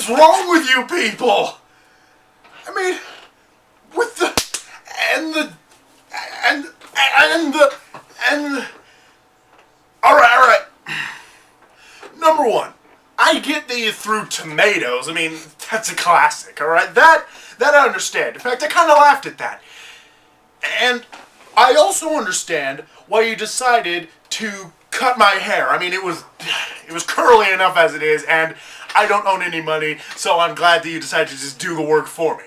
What's wrong with you people? I mean, with the Alright. Number one, I get that you threw tomatoes. I mean, that's a classic, alright? That I understand. In fact, I kind of laughed at that. And I also understand why you decided to cut my hair. I mean, it was curly enough as it is, and I don't own any money, so I'm glad that you decided to just do the work for me.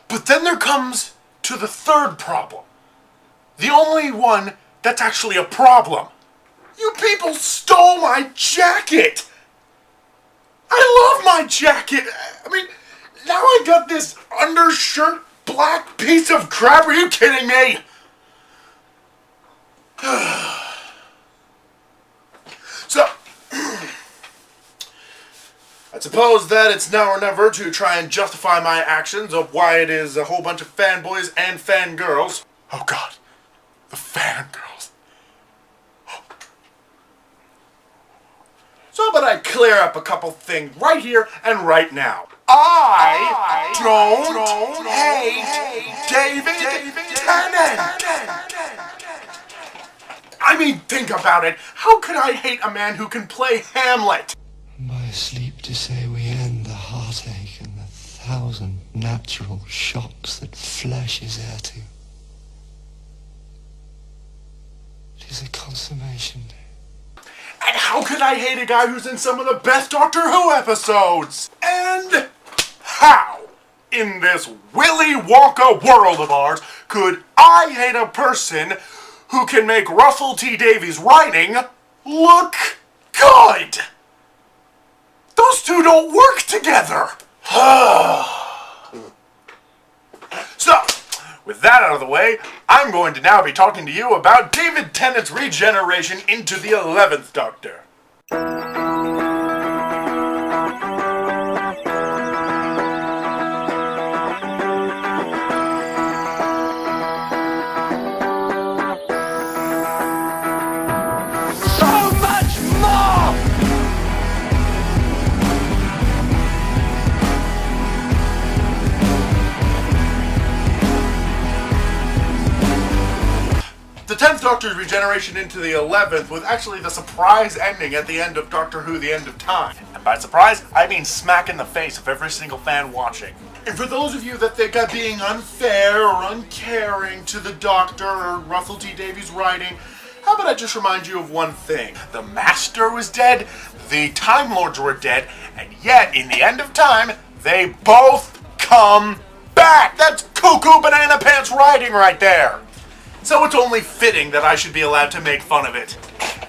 But then there comes to the third problem. The only one that's actually a problem. You people stole my jacket! I love my jacket! I mean, now I got this undershirt black piece of crap, are you kidding me? So, I suppose that it's now or never to try and justify my actions of why it is a whole bunch of fanboys and fangirls. Oh god, the fangirls. So, but I clear up a couple things right here and right now. I don't hate David Tennant. I mean, think about it. How could I hate a man who can play Hamlet? Am I asleep to say we end the heartache and the 1,000 natural shocks that flesh is heir to? It is a consummation. And how could I hate a guy who's in some of the best Doctor Who episodes? And how, in this Willy Wonka world of ours, could I hate a person who can make Russell T Davies' writing look good? Those two don't work together. So, with that out of the way, I'm going to now be talking to you about David Tennant's regeneration into the 11th Doctor. The 10th Doctor's regeneration into the 11th was actually the surprise ending at the end of Doctor Who, The End of Time. And by surprise, I mean smack in the face of every single fan watching. And for those of you that think I'm being unfair or uncaring to the Doctor or Russell T Davies' writing, how about I just remind you of one thing. The Master was dead, the Time Lords were dead, and yet, in the End of Time, they both come back! That's cuckoo banana pants writing right there! So it's only fitting that I should be allowed to make fun of it.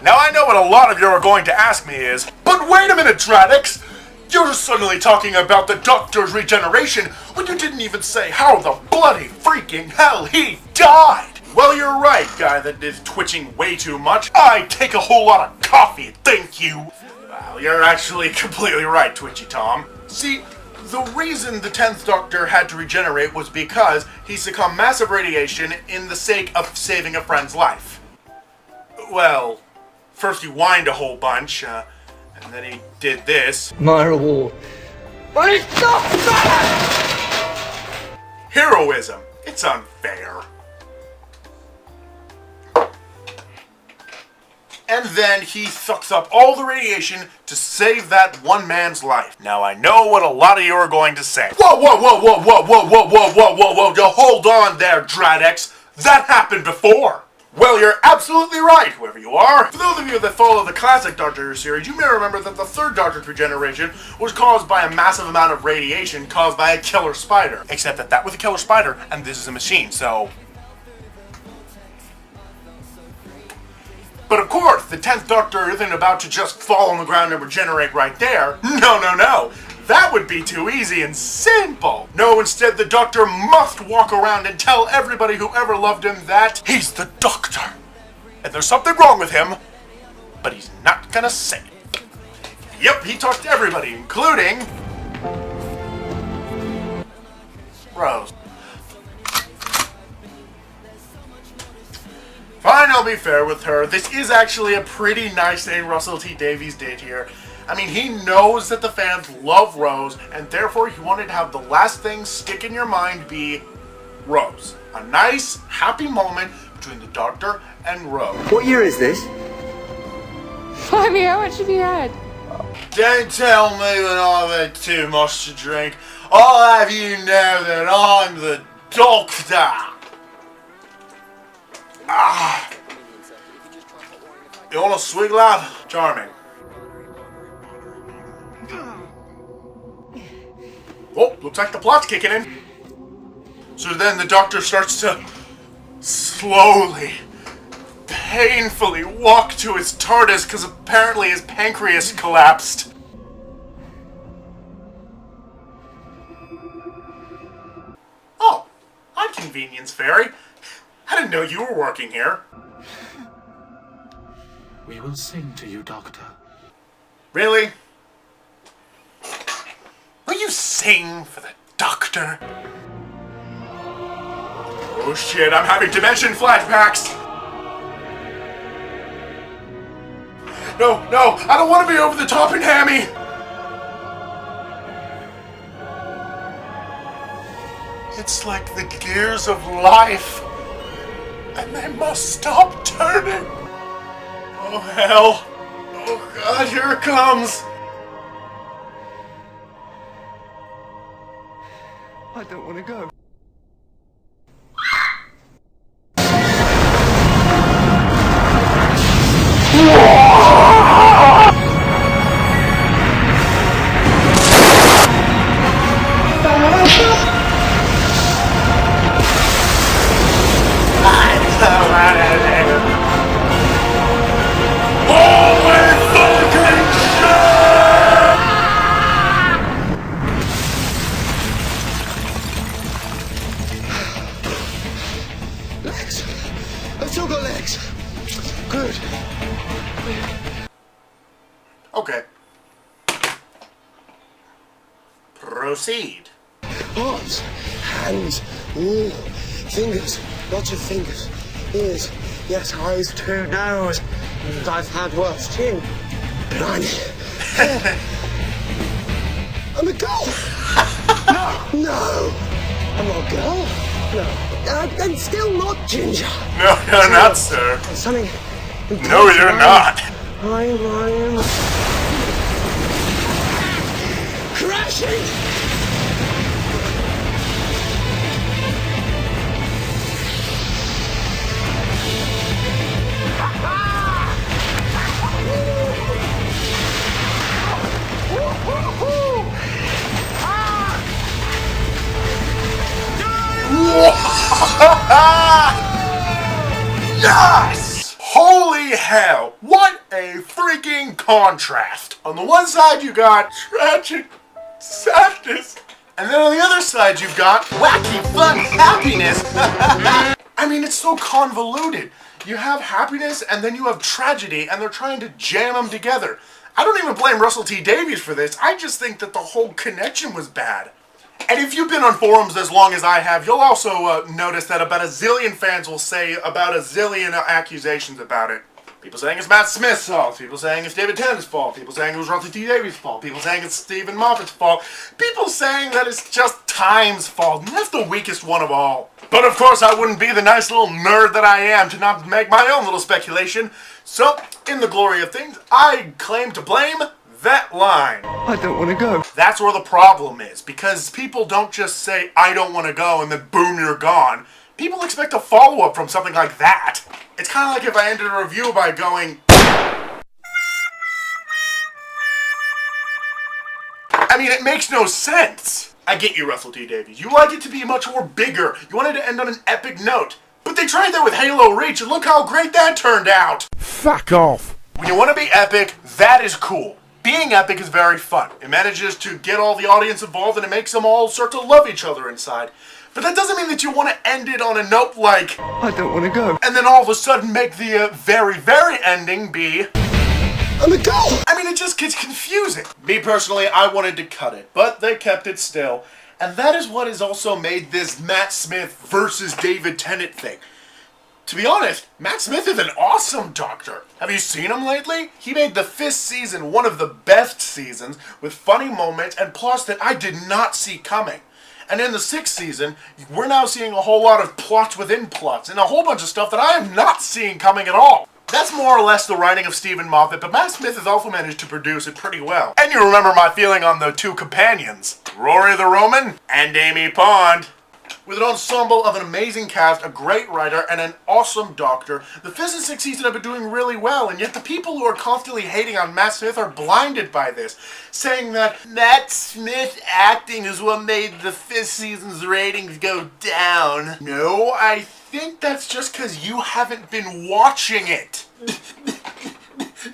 Now I know what a lot of you are going to ask me is, but wait a minute, Dradix! You're suddenly talking about the Doctor's regeneration when you didn't even say how the bloody freaking hell he died! Well, you're right, guy that is twitching way too much. I take a whole lot of coffee, thank you! Well, you're actually completely right, Twitchy Tom. See, the reason the 10th Doctor had to regenerate was because he succumbed massive radiation in the sake of saving a friend's life. Well, first he whined a whole bunch, and then he did this. My reward. But it's not fair! Heroism. It's unfair. And then he sucks up all the radiation to save that one man's life. Now I know what a lot of you are going to say. Whoa, hold on there, Dradex. That happened before. Well, you're absolutely right, whoever you are. For those of you that follow the classic Doctor Who series, you may remember that the third Doctor's regeneration was caused by a massive amount of radiation caused by a killer spider. Except that was a killer spider, and this is a machine, so... But of course, the 10th Doctor isn't about to just fall on the ground and regenerate right there. No. That would be too easy and simple. No, instead the Doctor must walk around and tell everybody who ever loved him that he's the Doctor. And there's something wrong with him, but he's not gonna say it. Yep, he talked to everybody, including... Rose. Fine, I'll be fair with her. This is actually a pretty nice thing Russell T Davies did here. I mean, he knows that the fans love Rose, and therefore he wanted to have the last thing stick in your mind be Rose. A nice, happy moment between the Doctor and Rose. What year is this? Blimey, how much have you had? Don't tell me when I've had too much to drink. I'll have you know that I'm the Doctor. Ah. You want a swig, lad? Charming. Oh, looks like the plot's kicking in. So then the Doctor starts to slowly, painfully walk to his TARDIS because apparently his pancreas collapsed. Oh, hi, Convenience Fairy. I didn't know you were working here. We will sing to you, Doctor. Really? Will you sing for the Doctor? Oh shit, I'm having dimension flashbacks! No, I don't want to be over the top and hammy! It's like the gears of life, and they must stop turning. Oh hell! Oh god, here it comes! I don't want to go. Legs! I've still got legs! Good. Okay. Proceed. Arms, hands, fingers, lots of fingers, ears, yes, eyes too, nose, and I've had worse, chin, blimey, hair. I'm a girl! No! I'm not a girl. No. And still not Ginger. No, you're not, sir. Something... No, you're not. I'm... crashing! Yes! Holy hell! What a freaking contrast! On the one side you got tragic sadness, and then on the other side you've got wacky fun happiness! I mean, it's so convoluted. You have happiness and then you have tragedy, and they're trying to jam them together. I don't even blame Russell T Davies for this. I just think that the whole connection was bad. And if you've been on forums as long as I have, you'll also notice that about a zillion fans will say about a zillion accusations about it. People saying it's Matt Smith's fault, people saying it's David Tennant's fault, people saying it was Russell T Davies' fault, people saying it's Stephen Moffat's fault, people saying that it's just Time's fault, and that's the weakest one of all. But of course I wouldn't be the nice little nerd that I am to not make my own little speculation, so in the glory of things, I claim to blame that line. I don't want to go. That's where the problem is, because people don't just say, I don't want to go, and then boom, you're gone. People expect a follow-up from something like that. It's kind of like if I ended a review by going... I mean, it makes no sense. I get you, Russell T Davies. You like it to be much more bigger. You wanted to end on an epic note. But they tried that with Halo Reach, and look how great that turned out. Fuck off. When you want to be epic, that is cool. Being epic is very fun. It manages to get all the audience involved and it makes them all start to love each other inside. But that doesn't mean that you want to end it on a note like... I don't want to go. And then all of a sudden make the very, very ending be... I'm a girl! I mean, it just gets confusing. Me personally, I wanted to cut it, but they kept it still. And that is what has also made this Matt Smith versus David Tennant thing. To be honest, Matt Smith is an awesome Doctor. Have you seen him lately? He made the 5th season one of the best seasons, with funny moments and plots that I did not see coming. And in the 6th season, we're now seeing a whole lot of plots within plots, and a whole bunch of stuff that I am not seeing coming at all. That's more or less the writing of Stephen Moffat, but Matt Smith has also managed to produce it pretty well. And you remember my feeling on the 2 companions, Rory the Roman and Amy Pond. With an ensemble of an amazing cast, a great writer, and an awesome Doctor, the 5th and 6th season have been doing really well, and yet the people who are constantly hating on Matt Smith are blinded by this, saying that Matt Smith acting is what made the 5th season's ratings go down. No, I think that's just because you haven't been watching it.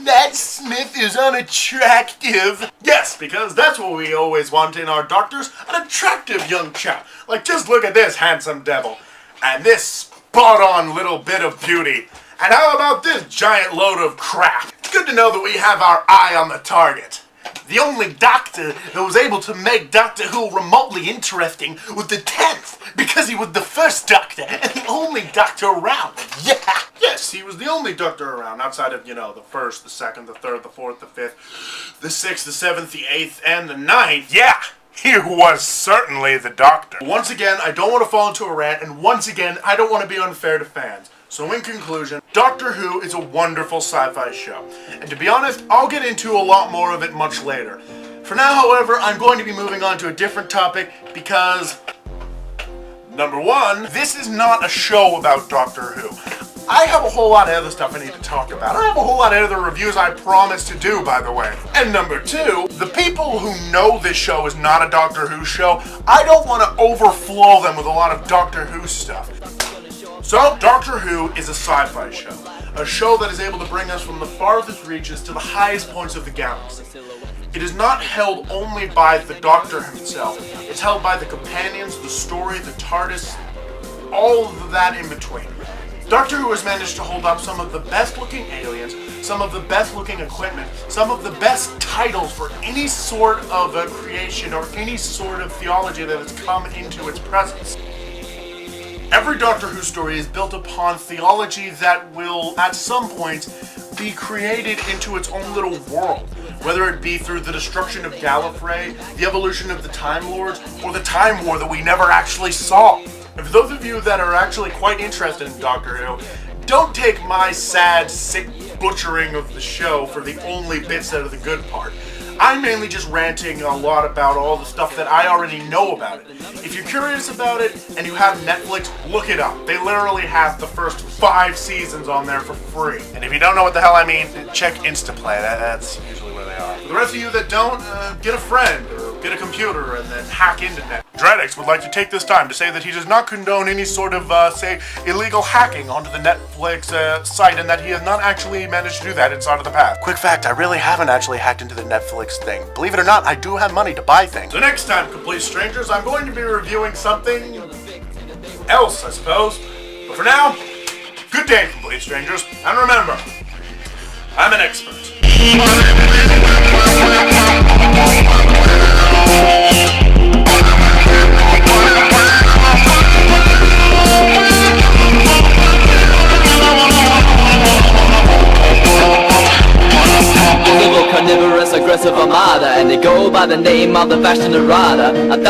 Matt Smith is unattractive. Yes, because that's what we always want in our doctors, an attractive young chap. Like, just look at this handsome devil, and this spot-on little bit of beauty. And how about this giant load of crap? It's good to know that we have our eye on the target. The only Doctor that was able to make Doctor Who remotely interesting was the 10th, because he was the first Doctor and the only Doctor around. Yeah! Yes, he was the only Doctor around, outside of, the 1st, the 2nd, the 3rd, the 4th, the 5th, the 6th, the 7th, the 8th, and the 9th. Yeah! He was certainly the Doctor. Once again, I don't want to fall into a rant, and once again, I don't want to be unfair to fans. So in conclusion, Doctor Who is a wonderful sci-fi show. And to be honest, I'll get into a lot more of it much later. For now, however, I'm going to be moving on to a different topic because, number one, this is not a show about Doctor Who. I have a whole lot of other stuff I need to talk about. I have a whole lot of other reviews I promised to do, by the way. And number two, the people who know this show is not a Doctor Who show, I don't want to overflow them with a lot of Doctor Who stuff. So, Doctor Who is a sci-fi show. A show that is able to bring us from the farthest reaches to the highest points of the galaxy. It is not held only by the Doctor himself. It's held by the companions, the story, the TARDIS, all of that in between. Doctor Who has managed to hold up some of the best looking aliens, some of the best looking equipment, some of the best titles for any sort of a creation or any sort of theology that has come into its presence. Every Doctor Who story is built upon theology that will, at some point, be created into its own little world. Whether it be through the destruction of Gallifrey, the evolution of the Time Lords, or the Time War that we never actually saw. And for those of you that are actually quite interested in Doctor Who, don't take my sad, sick butchering of the show for the only bits that are the good part. I'm mainly just ranting a lot about all the stuff that I already know about it. If you're curious about it and you have Netflix, look it up. They literally have the first 5 seasons on there for free. And if you don't know what the hell I mean, check Instaplay. That's usually where they are. For the rest of you that don't, get a friend or get a computer and then hack into Netflix. Dreadix would like to take this time to say that he does not condone any sort of, illegal hacking onto the Netflix site, and that he has not actually managed to do that inside of the past. Quick fact, I really haven't actually hacked into the Netflix thing. Believe it or not, I do have money to buy things. So next time, complete strangers, I'm going to be reviewing something else, I suppose. But for now, good day, complete strangers, and remember, I'm an expert. Carnivorous, aggressive armada, and they go by the name of the Fashion Arada.